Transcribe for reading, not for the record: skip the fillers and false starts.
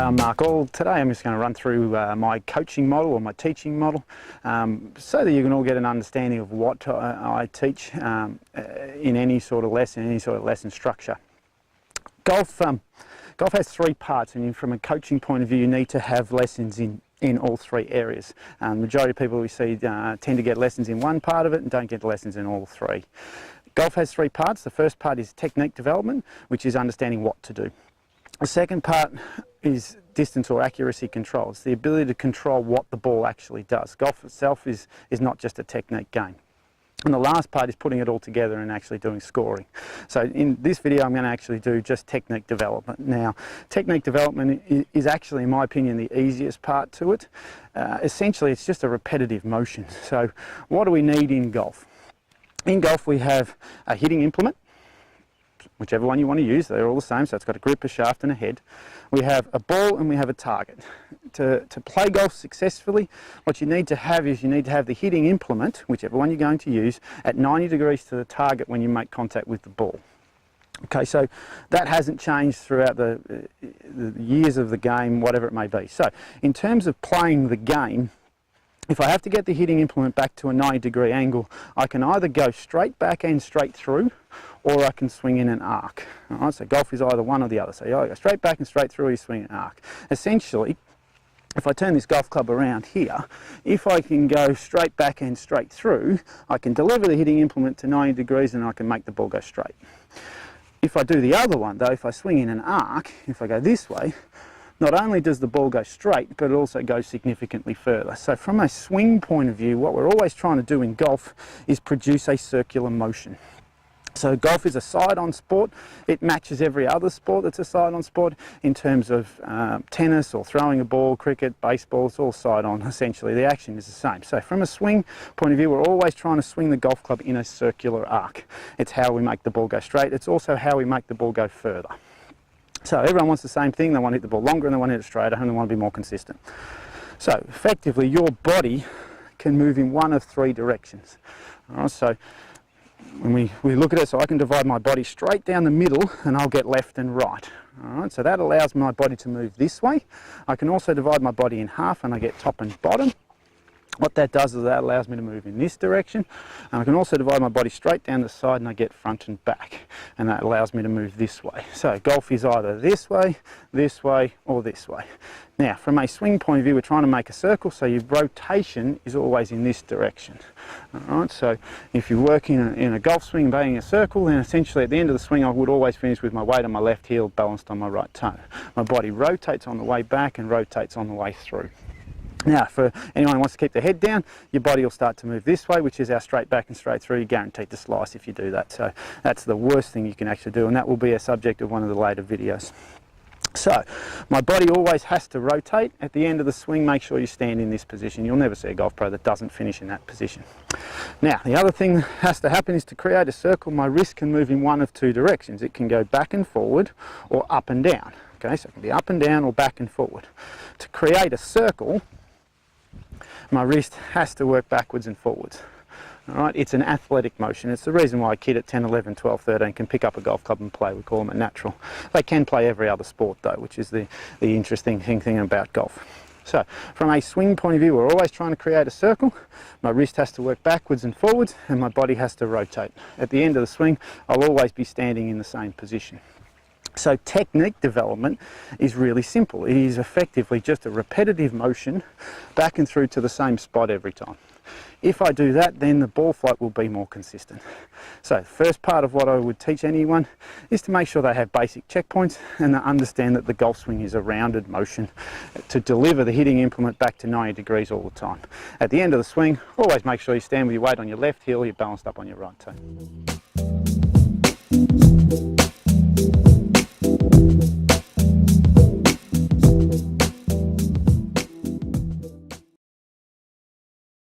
Hi, I'm Mark Auhl. Today I'm just going to run through my coaching model or my teaching model so that you can all get an understanding of what I teach in any sort of lesson structure. Golf has three parts, and from a coaching point of view you need to have lessons in all three areas. The majority of people we see tend to get lessons in one part of it and don't get lessons in all three. Golf has three parts. The first part is technique development, which is understanding what to do. The second part is distance or accuracy control. It's the ability to control what the ball actually does. Golf itself is not just a technique game. And the last part is putting it all together and actually doing scoring. So in this video I'm going to actually do just technique development. Now, technique development is actually, in my opinion, the easiest part to it. Essentially it's just a repetitive motion. So what do we need in golf? In golf we have a hitting implement, whichever one you want to use. They're all the same, so it's got a grip, a shaft and a head. We have a ball and we have a target. To play golf successfully, what you need to have is you need to have the hitting implement, whichever one you're going to use, at 90 degrees to the target when you make contact with the ball. Okay, so that hasn't changed throughout the years of the game, whatever it may be. So in terms of playing the game, if I have to get the hitting implement back to a 90-degree angle, I can either go straight back and straight through, or I can swing in an arc. All right, so golf is either one or the other. So you either go straight back and straight through, or you swing an arc. Essentially, if I turn this golf club around here, if I can go straight back and straight through, I can deliver the hitting implement to 90 degrees and I can make the ball go straight. If I do the other one though, if I swing in an arc, if I go this way, not only does the ball go straight, but it also goes significantly further. So from a swing point of view, what we're always trying to do in golf is produce a circular motion. So golf is a side-on sport. It matches every other sport that's a side-on sport in terms of tennis or throwing a ball, cricket, baseball. It's all side-on essentially. The action is the same. So from a swing point of view, we're always trying to swing the golf club in a circular arc. It's how we make the ball go straight. It's also how we make the ball go further. So everyone wants the same thing. They want to hit the ball longer and they want to hit it straighter and they want to be more consistent. So effectively your body can move in one of three directions. All right, so when we look at it, so I can divide my body straight down the middle and I'll get left and right. All right, so that allows my body to move this way. I can also divide my body in half and I get top and bottom. What that does is that allows me to move in this direction, and I can also divide my body straight down the side and I get front and back, and that allows me to move this way. So golf is either this way, or this way. Now from a swing point of view, we're trying to make a circle, so your rotation is always in this direction. All right, so if you're working in a golf swing banging a circle, then essentially at the end of the swing I would always finish with my weight on my left heel balanced on my right toe. My body rotates on the way back and rotates on the way through. Now, for anyone who wants to keep their head down, your body will start to move this way, which is our straight back and straight through. You're guaranteed to slice if you do that. So that's the worst thing you can actually do, and that will be a subject of one of the later videos. So my body always has to rotate. At the end of the swing, make sure you stand in this position. You'll never see a golf pro that doesn't finish in that position. Now, the other thing that has to happen is to create a circle, my wrist can move in one of two directions. It can go back and forward or up and down. Okay, so it can be up and down or back and forward. To create a circle, my wrist has to work backwards and forwards. All right, it's an athletic motion. It's the reason why a kid at 10, 11, 12, 13 can pick up a golf club and play. We call them a natural. They can play every other sport though, which is the interesting thing about golf. So from a swing point of view, we're always trying to create a circle. My wrist has to work backwards and forwards and my body has to rotate. At the end of the swing, I'll always be standing in the same position. So technique development is really simple. It is effectively just a repetitive motion back and through to the same spot every time. If I do that, then the ball flight will be more consistent. So the first part of what I would teach anyone is to make sure they have basic checkpoints and they understand that the golf swing is a rounded motion to deliver the hitting implement back to 90 degrees all the time. At the end of the swing, always make sure you stand with your weight on your left heel, you're balanced up on your right toe.